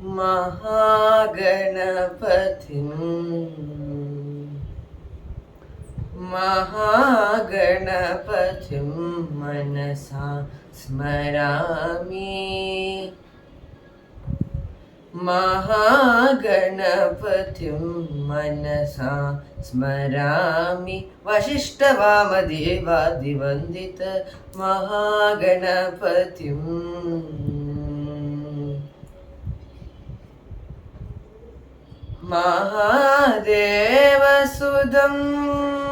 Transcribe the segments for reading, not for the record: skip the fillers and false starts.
महागणपतिं मनसा स्मरामि। महागणपतिं मनसा स्मरामि। वसिष्ठवामदेवादिवन्दित महागणपतिम्। महादेवसुदम्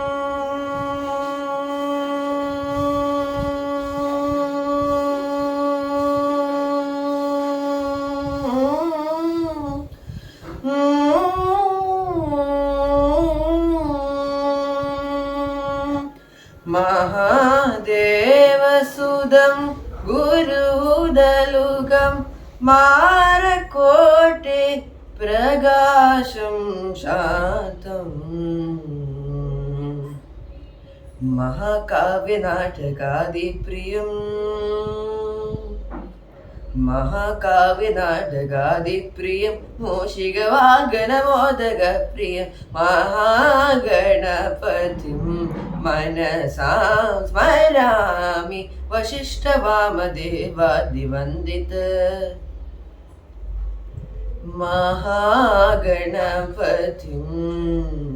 महादेवसुदं गुरुदलुगं मारकोटे प्रकाशं शान्तम्। महाकाव्यनाटकादिप्रियं मूषिकवाहनमोदकप्रियं महागणपतिं मनसा स्मरामि। वसिष्ठवामदेवादिवन्दित महागणपतिम्।